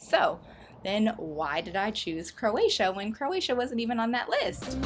So then why did I choose Croatia when Croatia wasn't even on that list?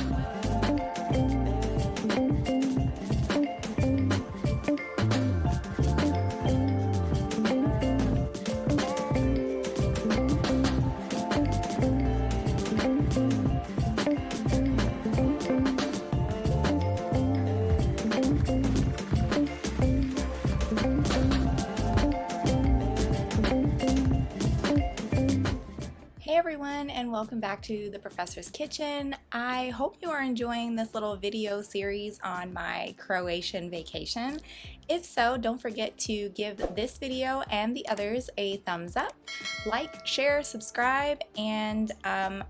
Hey everyone, and welcome back to the Professor's Kitchen. I hope you are enjoying this little video series on my Croatian vacation. If so, don't forget to give this video and the others a thumbs up, like, share, subscribe, and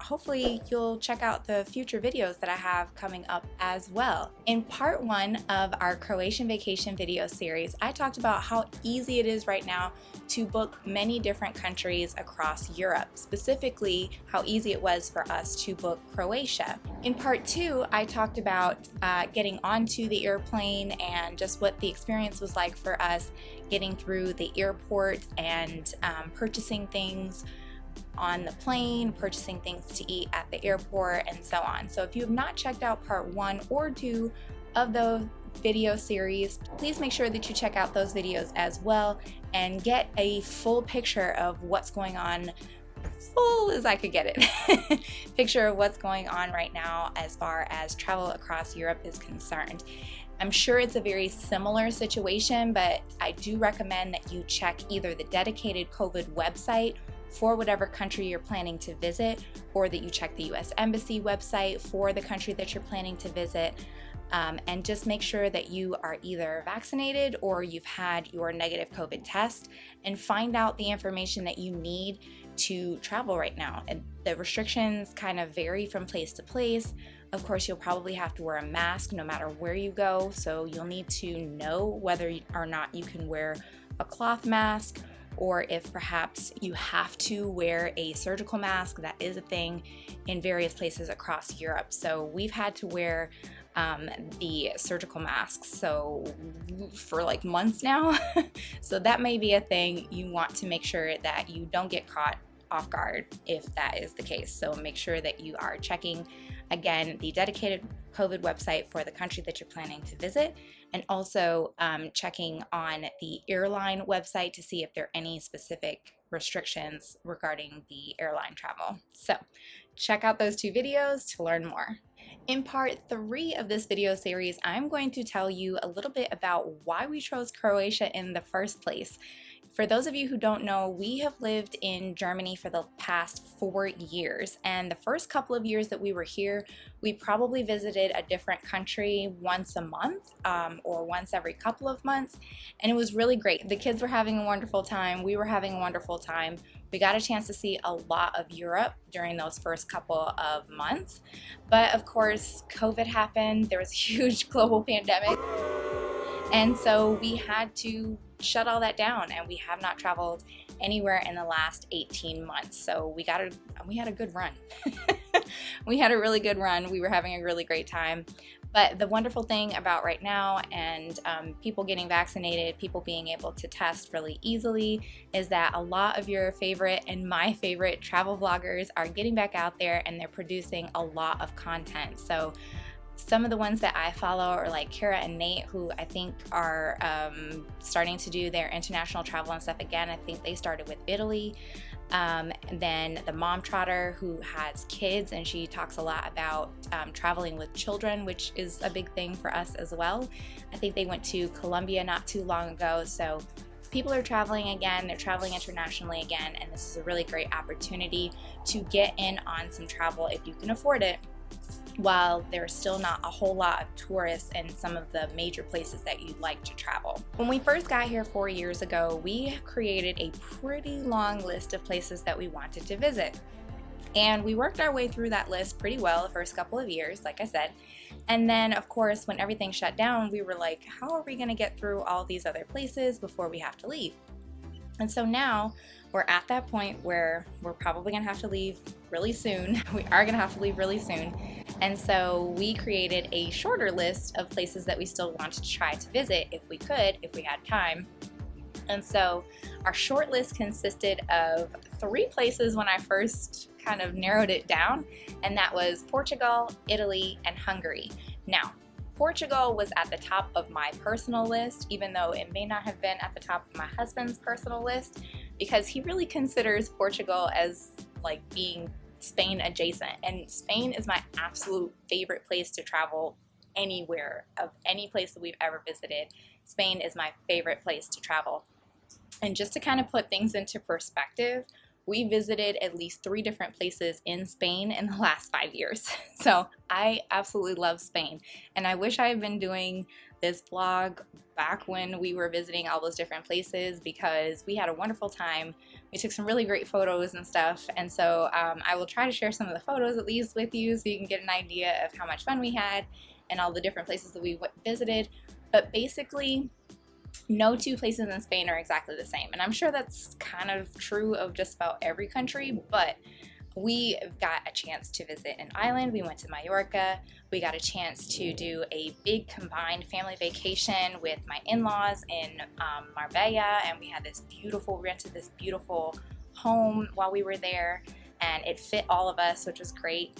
hopefully you'll check out the future videos that I have coming up as well. In part one of our Croatian vacation video series, I talked about how easy it is right now to book many different countries across Europe, specifically how easy it was for us to book Croatia. In part two, I talked about getting onto the airplane and just what the experience was like for us getting through the airport and purchasing things on the plane, purchasing things to eat at the airport, and so on. So if you have not checked out part 1 or 2 of the video series, please make sure that you check out those videos as well and get a full picture of what's going on, full as I could get it, picture of what's going on right now as far as travel across Europe is concerned. I'm sure it's a very similar situation, but I do recommend that you check either the dedicated COVID website for whatever country you're planning to visit, or that you check the US Embassy website for the country that you're planning to visit. And just make sure that you are either vaccinated or you've had your negative COVID test, and find out the information that you need to travel right now. And the restrictions kind of vary from place to place. Of course, you'll probably have to wear a mask no matter where you go, so you'll need to know whether or not you can wear a cloth mask, or if perhaps you have to wear a surgical mask. That is a thing in various places across Europe. So we've had to wear the surgical masks for like months now. So that may be a thing. You want to make sure that you don't get caught off guard if that is the case. So make sure that you are checking, again, the dedicated COVID website for the country that you're planning to visit, and also checking on the airline website to see if there are any specific restrictions regarding the airline travel. So check out those 2 videos to learn more. In part 3 of this video series, I'm going to tell you a little bit about why we chose Croatia in the first place. For those of you who don't know, we have lived in Germany for the past 4 years, and the first couple of years that we were here, we probably visited a different country once a month or once every couple of months, and it was really great. The kids were having a wonderful time, we were having a wonderful time. We got a chance to see a lot of Europe during those first couple of months, but of course COVID happened. There was a huge global pandemic, and so we had to shut all that down, and we have not traveled anywhere in the last 18 months. So we had a good run. We had a really good run. We were having a really great time. But the wonderful thing about right now, and people getting vaccinated, people being able to test really easily, is that a lot of your favorite and my favorite travel vloggers are getting back out there, and they're producing a lot of content. So some of the ones that I follow are like Kara and Nate, who I think are starting to do their international travel and stuff again. I think they started with Italy. And then the Mom Trotter, who has kids, and she talks a lot about traveling with children, which is a big thing for us as well. I think they went to Colombia not too long ago. So people are traveling again, they're traveling internationally again, and this is a really great opportunity to get in on some travel if you can afford it, while there's still not a whole lot of tourists in some of the major places that you'd like to travel. When we first got here 4 years ago, we created a pretty long list of places that we wanted to visit. And we worked our way through that list pretty well the first couple of years, like I said. And then, of course, when everything shut down, we were like, how are we gonna get through all these other places before we have to leave? And so now we're at that point where we're probably gonna have to leave really soon. We are gonna have to leave really soon. And so we created a shorter list of places that we still wanted to try to visit if we could, if we had time. And so our short list consisted of 3 places when I first kind of narrowed it down, and that was Portugal, Italy, and Hungary. Now, Portugal was at the top of my personal list, even though it may not have been at the top of my husband's personal list, because he really considers Portugal as like being Spain adjacent. And Spain is my absolute favorite place to travel anywhere. Of any place that we've ever visited, Spain is my favorite place to travel. And just to kind of put things into perspective, we visited at least 3 different places in Spain in the last 5 years. So I absolutely love Spain. And I wish I had been doing this vlog back when we were visiting all those different places, because we had a wonderful time. We took some really great photos and stuff. And so I will try to share some of the photos at least with you so you can get an idea of how much fun we had and all the different places that we visited. But basically, no 2 places in Spain are exactly the same. And I'm sure that's kind of true of just about every country, but we got a chance to visit an island. We went to Mallorca. We got a chance to do a big combined family vacation with my in-laws in Marbella, and we had rented this beautiful home while we were there, and it fit all of us, which was great.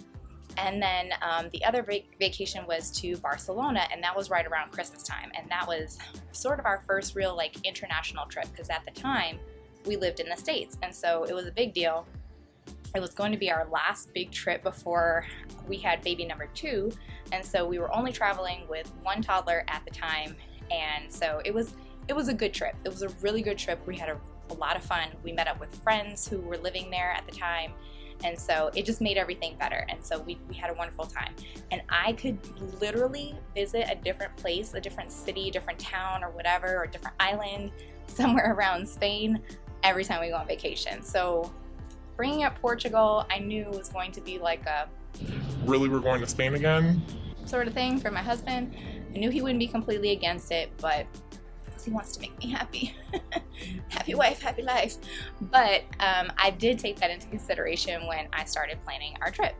And then the other vacation was to Barcelona, and that was right around Christmas time. And that was sort of our first real like international trip, because at the time we lived in the States. And so it was a big deal. It was going to be our last big trip before we had baby number 2. And so we were only traveling with 1 toddler at the time. And so it was a good trip. It was a really good trip. We had a lot of fun. We met up with friends who were living there at the time. And so it just made everything better. And so we had a wonderful time. And I could literally visit a different place, a different city, different town or whatever, or a different island somewhere around Spain every time we go on vacation. So bringing up Portugal, I knew was going to be like a really, we're going to Spain again sort of thing for my husband. I knew he wouldn't be completely against it, but he wants to make me happy. Happy wife, happy life. But I did take that into consideration when I started planning our trip.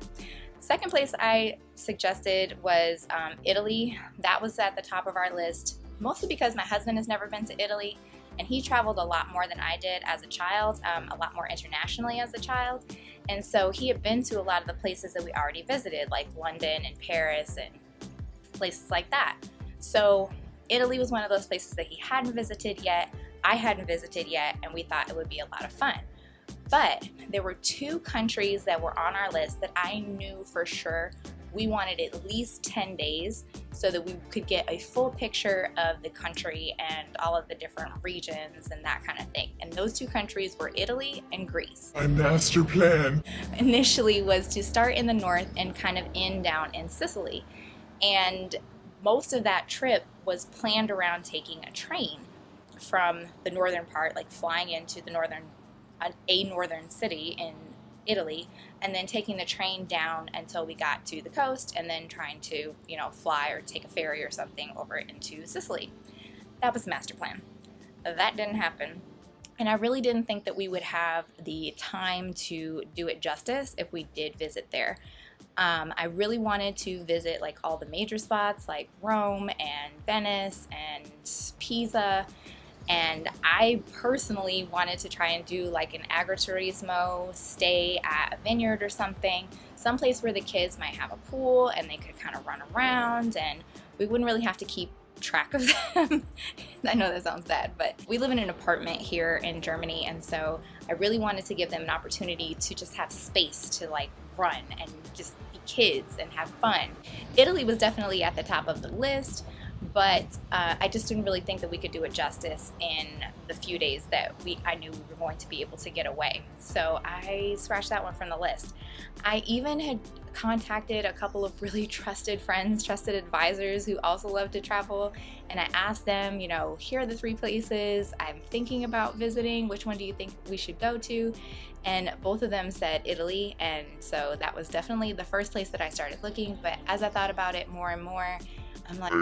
Second place I suggested was Italy. That was at the top of our list, mostly because my husband has never been to Italy, and he traveled a lot more than I did as a child, a lot more internationally as a child. And so he had been to a lot of the places that we already visited, like London and Paris and places like that. So Italy was one of those places that he hadn't visited yet, I hadn't visited yet, and we thought it would be a lot of fun. But there were 2 countries that were on our list that I knew for sure we wanted at least 10 days so that we could get a full picture of the country and all of the different regions and that kind of thing. And those 2 countries were Italy and Greece. My master plan Initially was to start in the north and kind of end down in Sicily. And most of that trip was planned around taking a train from the northern part, like flying into the a northern city in Italy, and then taking the train down until we got to the coast, and then trying to, fly or take a ferry or something over into Sicily. That was the master plan. That didn't happen. And I really didn't think that we would have the time to do it justice if we did visit there. I really wanted to visit like all the major spots like Rome and Venice and Pisa, and I personally wanted to try and do like an agriturismo, stay at a vineyard or something, someplace where the kids might have a pool and they could kind of run around and we wouldn't really have to keep track of them. I know that sounds bad, but we live in an apartment here in Germany, and so I really wanted to give them an opportunity to just have space to like run and just be kids and have fun. Italy was definitely at the top of the list, but I just didn't really think that we could do it justice in the few days that I knew we were going to be able to get away. So I scratched that one from the list. I even had contacted a couple of really trusted friends, trusted advisors who also love to travel, and I asked them, here are the 3 places I'm thinking about visiting. Which one do you think we should go to? And both of them said Italy, and so that was definitely the first place that I started looking. But as I thought about it more and more, I'm like,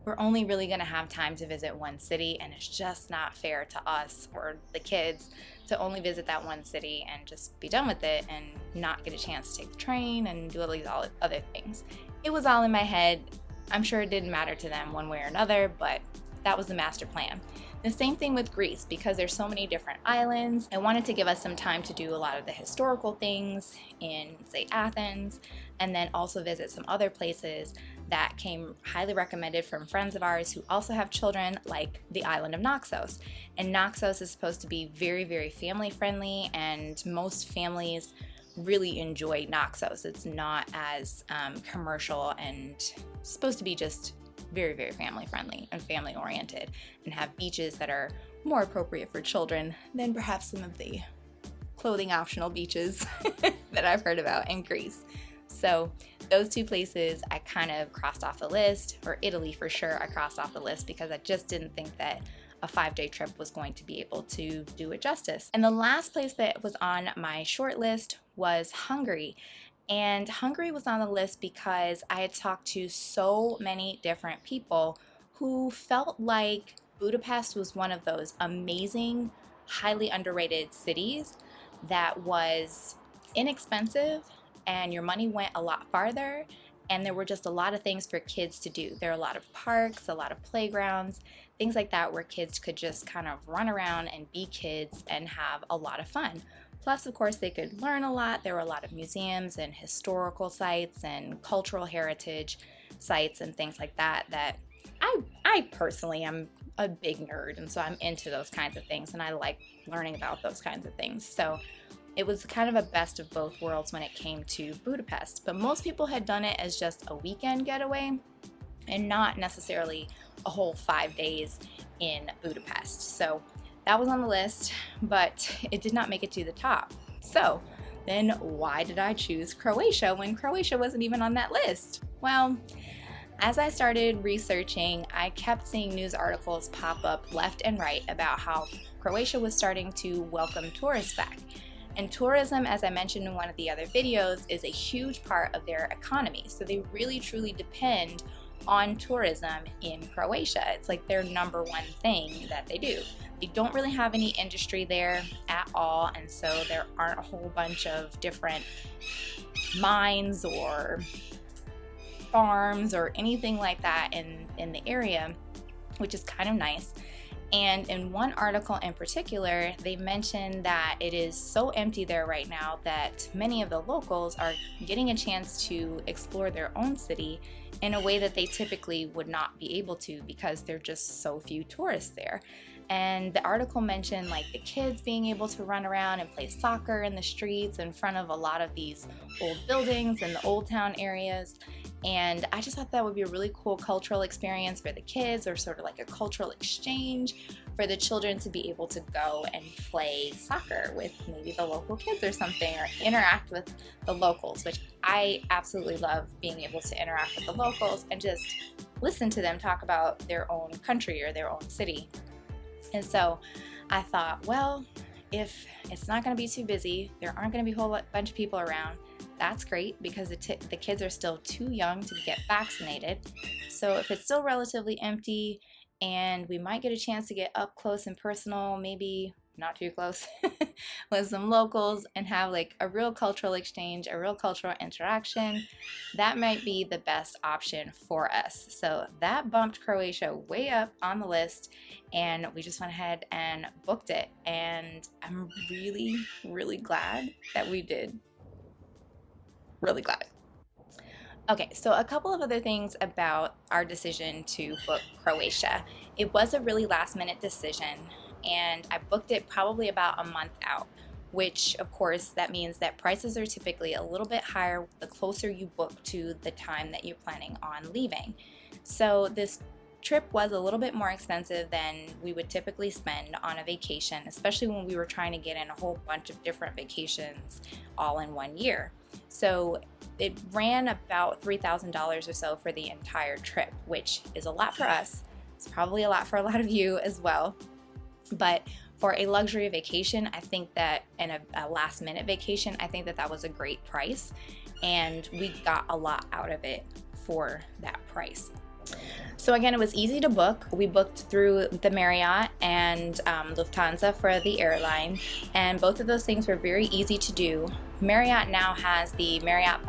we're only really going to have time to visit one city, and it's just not fair to us or the kids to only visit that one city and just be done with it and not get a chance to take the train and do all these other things. It was all in my head. I'm sure it didn't matter to them one way or another, but that was the master plan. The same thing with Greece, because there's so many different islands. I wanted to give us some time to do a lot of the historical things in, say, Athens, and then also visit some other places that came highly recommended from friends of ours who also have children, like the island of Naxos. And Naxos is supposed to be very, very family friendly, and most families really enjoy Naxos. It's not as commercial and supposed to be just very, very family friendly and family oriented, and have beaches that are more appropriate for children than perhaps some of the clothing optional beaches that I've heard about in Greece. So those two places I kind of crossed off the list, or Italy for sure I crossed off the list, because I just didn't think that a 5-day trip was going to be able to do it justice. And the last place that was on my short list was Hungary. And Hungary was on the list because I had talked to so many different people who felt like Budapest was one of those amazing, highly underrated cities that was inexpensive, and your money went a lot farther, and there were just a lot of things for kids to do. There are a lot of parks, a lot of playgrounds, things like that where kids could just kind of run around and be kids and have a lot of fun. Plus, of course, they could learn a lot. There were a lot of museums and historical sites and cultural heritage sites and things like that that I personally am a big nerd, and so I'm into those kinds of things, and I like learning about those kinds of things. So it was kind of a best of both worlds when it came to Budapest. But most people had done it as just a weekend getaway and not necessarily a whole 5 days in Budapest. So that was on the list, but it did not make it to the top. So then why did I choose Croatia when Croatia wasn't even on that list? Well, as I started researching, I kept seeing news articles pop up left and right about how Croatia was starting to welcome tourists back. And tourism, as I mentioned in one of the other videos, is a huge part of their economy. So they really truly depend on tourism in Croatia. It's like their number one thing that they do. They don't really have any industry there at all, and so there aren't a whole bunch of different mines or farms or anything like that in the area, which is kind of nice. And in one article in particular, they mentioned that it is so empty there right now that many of the locals are getting a chance to explore their own city in a way that they typically would not be able to, because there are just so few tourists there. And the article mentioned like the kids being able to run around and play soccer in the streets in front of a lot of these old buildings in the old town areas. And I just thought that would be a really cool cultural experience for the kids, or sort of like a cultural exchange for the children to be able to go and play soccer with maybe the local kids or something, or interact with the locals, which I absolutely love, being able to interact with the locals and just listen to them talk about their own country or their own city. And so I thought, well, if it's not going to be too busy, there aren't going to be a whole bunch of people around, that's great, because the kids are still too young to get vaccinated. So if it's still relatively empty and we might get a chance to get up close and personal, maybe not too close, with some locals and have like a real cultural exchange, a real cultural interaction, that might be the best option for us. So that bumped Croatia way up on the list, and we just went ahead and booked it. And I'm really, really glad that we did. Really glad. Okay, so a couple of other things about our decision to book Croatia. It was a really last minute decision, and I booked it probably about a month out, which of course that means that prices are typically a little bit higher the closer you book to the time that you're planning on leaving. So this trip was a little bit more expensive than we would typically spend on a vacation, especially when we were trying to get in a whole bunch of different vacations all in one year. So it ran about $3,000 or so for the entire trip, which is a lot for us. It's probably a lot for a lot of you as well. But for a luxury vacation, I think that, and a last minute vacation, I think that that was a great price, and we got a lot out of it for that price. So again, it was easy to book. We booked through the Marriott and Lufthansa for the airline, and both of those things were very easy to do. Marriott now has the Marriott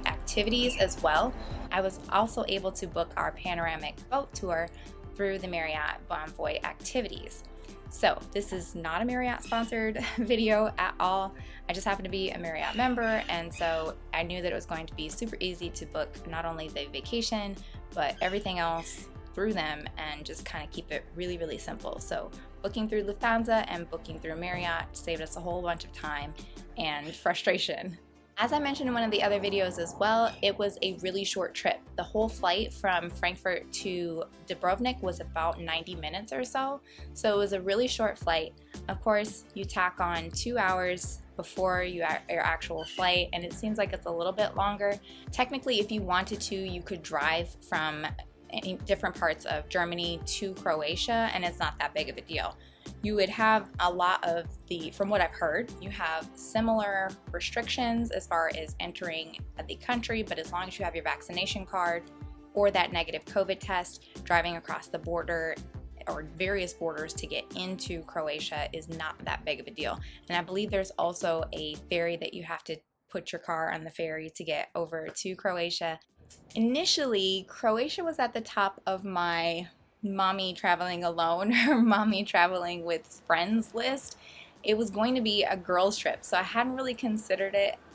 Activities as well. I was also able to book our panoramic boat tour through the Marriott Bonvoy Activities. So this is not a Marriott sponsored video at all. I just happen to be a Marriott member, and so I knew that it was going to be super easy to book not only the vacation, but everything else through them and just kind of keep it really, really simple. So booking through Lufthansa and booking through Marriott saved us a whole bunch of time and frustration. As I mentioned in one of the other videos as well, it was a really short trip. The whole flight from Frankfurt to Dubrovnik was about 90 minutes or so. So it was a really short flight. Of course, you tack on 2 hours before your actual flight, and it seems like it's a little bit longer. Technically, if you wanted to, you could drive from different parts of Germany to Croatia, and it's not that big of a deal. You would have a lot of from what I've heard, you have similar restrictions as far as entering the country, but as long as you have your vaccination card or that negative COVID test, driving across the border or various borders to get into Croatia is not that big of a deal. And I believe there's also a ferry that you have to put your car on the ferry to get over to Croatia. Initially, Croatia was at the top of my mommy traveling alone or mommy traveling with friends list. It was going to be a girls trip, so I hadn't really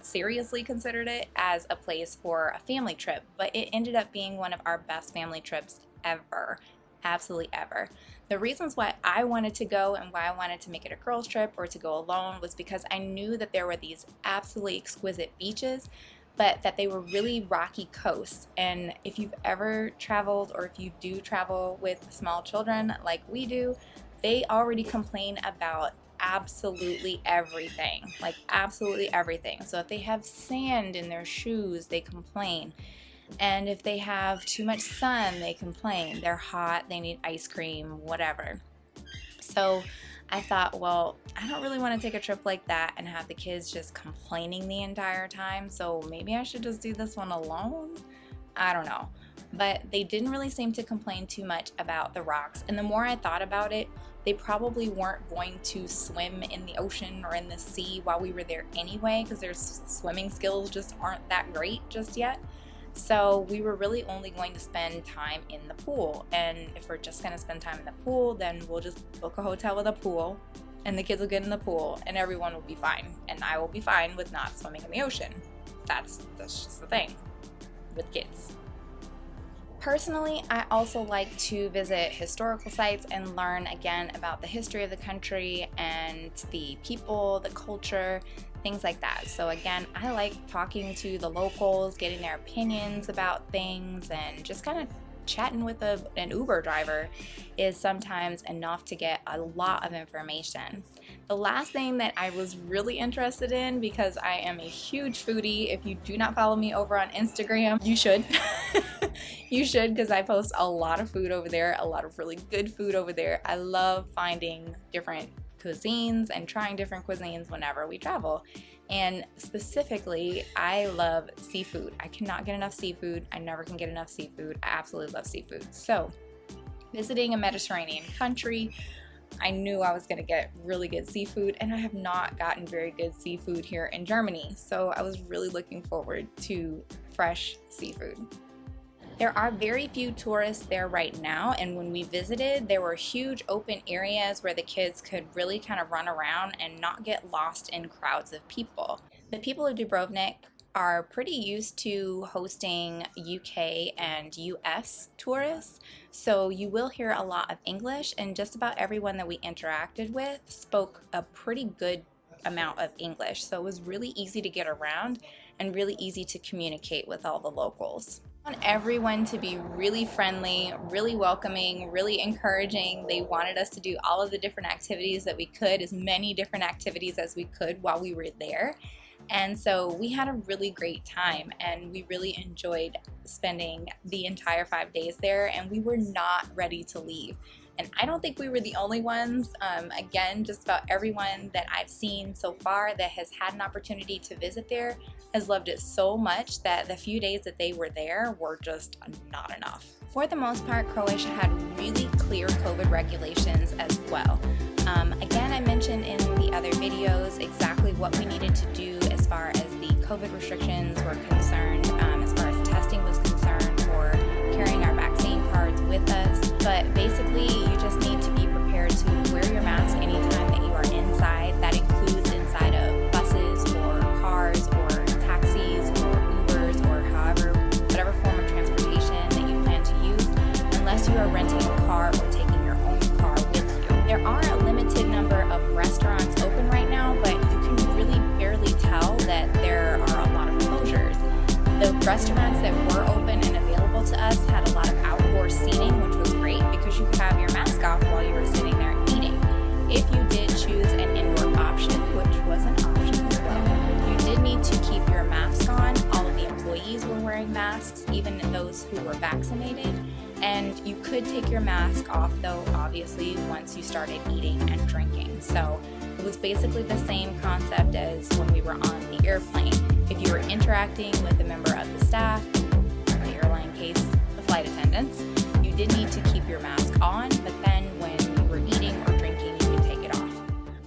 seriously considered it as a place for a family trip, but it ended up being one of our best family trips ever. Absolutely ever. The reasons why I wanted to go and why I wanted to make it a girls trip or to go alone was because I knew that there were these absolutely exquisite beaches, but that they were really rocky coasts. And if you've ever traveled, or if you do travel with small children like we do, they already complain about absolutely everything, like absolutely everything. So if they have sand in their shoes, they complain. And if they have too much sun, they complain. They're hot, they need ice cream, whatever. So I thought, well, I don't really want to take a trip like that and have the kids just complaining the entire time, so maybe I should just do this one alone? I don't know. But they didn't really seem to complain too much about the rocks, and the more I thought about it, they probably weren't going to swim in the ocean or in the sea while we were there anyway, because their swimming skills just aren't that great just yet. So we were really only going to spend time in the pool, and if we're just going to spend time in the pool, then we'll just book a hotel with a pool, and the kids will get in the pool, and everyone will be fine, and I will be fine with not swimming in the ocean. That's just the thing with kids. Personally, I also like to visit historical sites and learn again about the history of the country and the people, the culture, things like that. So again, I like talking to the locals, getting their opinions about things, and just kind of chatting with an Uber driver is sometimes enough to get a lot of information. The last thing that I was really interested in, because I am a huge foodie, if you do not follow me over on Instagram, you should. You should, because I post a lot of food over there, a lot of really good food over there. I love finding different cuisines and trying different cuisines whenever we travel. And specifically, I love seafood. I cannot get enough seafood. I never can get enough seafood. I absolutely love seafood. So visiting a Mediterranean country, I knew I was going to get really good seafood, and I have not gotten very good seafood here in Germany. So I was really looking forward to fresh seafood. There are very few tourists there right now, and when we visited, there were huge open areas where the kids could really kind of run around and not get lost in crowds of people. The people of Dubrovnik are pretty used to hosting UK and US tourists, so you will hear a lot of English, and just about everyone that we interacted with spoke a pretty good amount of English, so it was really easy to get around and really easy to communicate with all the locals. I want everyone to be really friendly, really welcoming, really encouraging. They wanted us to do all of the different activities that we could, as many different activities as we could while we were there. And so we had a really great time, and we really enjoyed spending the entire 5 days there, and we were not ready to leave. And I don't think we were the only ones. Again, just about everyone that I've seen so far that has had an opportunity to visit there has loved it so much that the few days that they were there were just not enough. For the most part, Croatia had really clear COVID regulations as well. Again, I mentioned in the other videos exactly what we needed to do as far as the COVID restrictions were concerned, as far as testing was concerned, or carrying our vaccine cards with us. But basically, you just need to be prepared to wear your mask anytime that you are inside. That includes inside of buses or cars or taxis or Ubers or whatever form of transportation that you plan to use, unless you are renting a car or taking your own car with you. There are a limited number of restaurants open right now, but you can really barely tell that there are a lot of closures. The restaurants that were open and available to us had a lot of outdoor seating, which was great because you could have your mask off while you were sitting there eating. If you did choose an indoor option, which was an option as well, you did need to keep your mask on. All of the employees were wearing masks, even those who were vaccinated. And you could take your mask off, though, obviously, once you started eating and drinking. So it was basically the same concept as when we were on the airplane. If you were interacting with a member of the staff, in the airline case, the flight attendants, you did need to keep your mask on, but then when you were eating or drinking, you could take it off.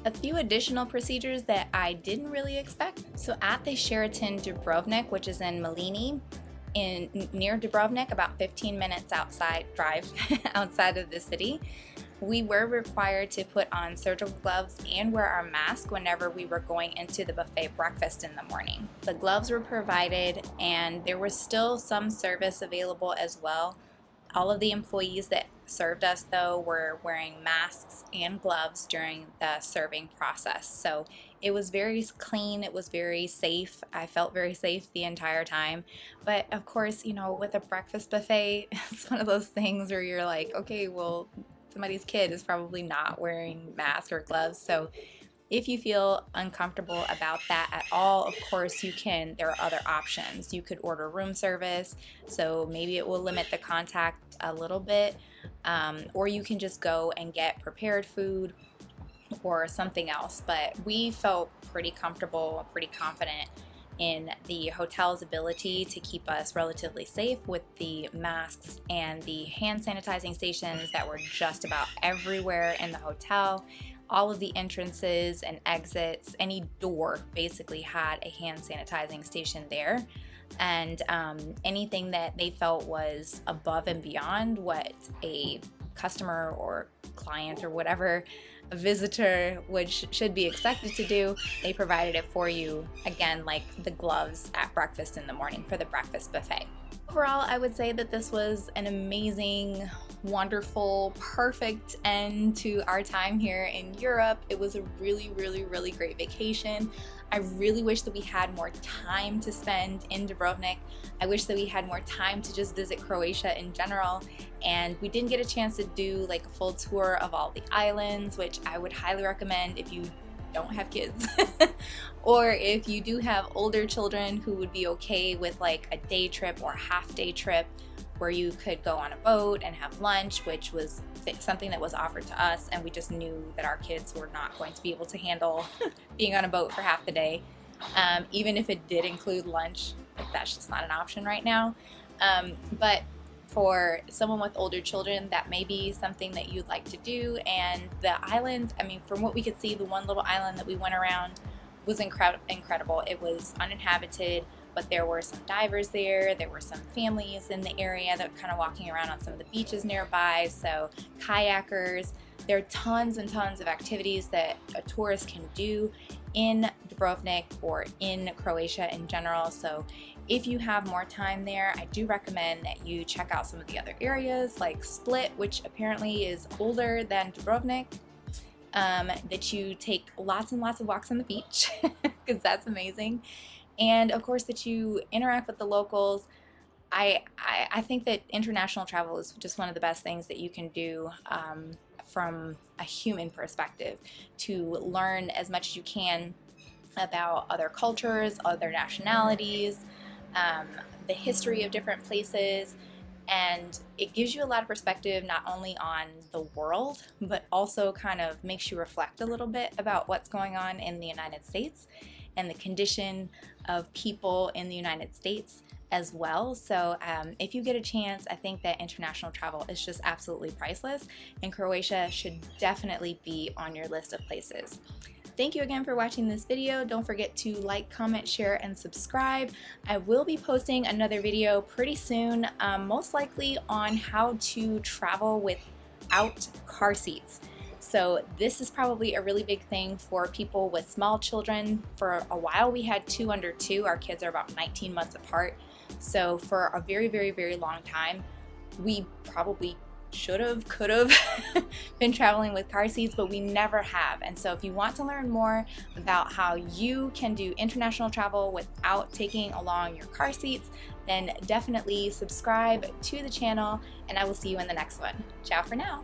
A few additional procedures that I didn't really expect. So at the Sheraton Dubrovnik, which is in Malini, near Dubrovnik, about 15 minutes drive outside of the city, we were required to put on surgical gloves and wear our mask whenever we were going into the buffet breakfast in the morning. The gloves were provided and there was still some service available as well. All of the employees that served us, though, were wearing masks and gloves during the serving process. So it was very clean, it was very safe. I felt very safe the entire time. But of course, with a breakfast buffet, it's one of those things where you're like, okay, well, somebody's kid is probably not wearing masks or gloves. So if you feel uncomfortable about that at all, of course there are other options. You could order room service, so maybe it will limit the contact a little bit, or you can just go and get prepared food or something else. But we felt pretty comfortable, pretty confident in the hotel's ability to keep us relatively safe with the masks and the hand sanitizing stations that were just about everywhere in the hotel. All of the entrances and exits, any door basically had a hand sanitizing station there. And anything that they felt was above and beyond what a customer or client or whatever, a visitor should be expected to do, they provided it for you, again, like the gloves at breakfast in the morning for the breakfast buffet. Overall, I would say that this was an amazing, wonderful, perfect end to our time here in Europe. It was a really, really, really great vacation. I really wish that we had more time to spend in Dubrovnik. I wish that we had more time to just visit Croatia in general. And we didn't get a chance to do like a full tour of all the islands, which I would highly recommend if you don't have kids or if you do have older children who would be okay with like a day trip or half day trip where you could go on a boat and have lunch, which was something that was offered to us, and we just knew that our kids were not going to be able to handle being on a boat for half the day. Even if it did include lunch, that's just not an option right now. But for someone with older children, that may be something that you'd like to do. And the island, from what we could see, the one little island that we went around was incredible. It was uninhabited, but there were some divers there. There were some families in the area that were kind of walking around on some of the beaches nearby. So kayakers. There are tons and tons of activities that a tourist can do in Dubrovnik or in Croatia in general. So if you have more time there, I do recommend that you check out some of the other areas like Split, which apparently is older than Dubrovnik, that you take lots and lots of walks on the beach because that's amazing. And of course that you interact with the locals. I think that international travel is just one of the best things that you can do from a human perspective, to learn as much as you can about other cultures, other nationalities, the history of different places, and it gives you a lot of perspective not only on the world, but also kind of makes you reflect a little bit about what's going on in the United States and the condition of people in the United States as well. So if you get a chance, I think that international travel is just absolutely priceless, and Croatia should definitely be on your list of places. Thank you again for watching this video. Don't forget to like, comment, share, and subscribe. I will be posting another video pretty soon, most likely on how to travel without car seats. So this is probably a really big thing for people with small children. For a while we had 2 under 2. Our kids are about 19 months apart. So for a very, very, very long time, we probably should have, could have been traveling with car seats, but we never have. And so if you want to learn more about how you can do international travel without taking along your car seats, then definitely subscribe to the channel, and I will see you in the next one. Ciao for now.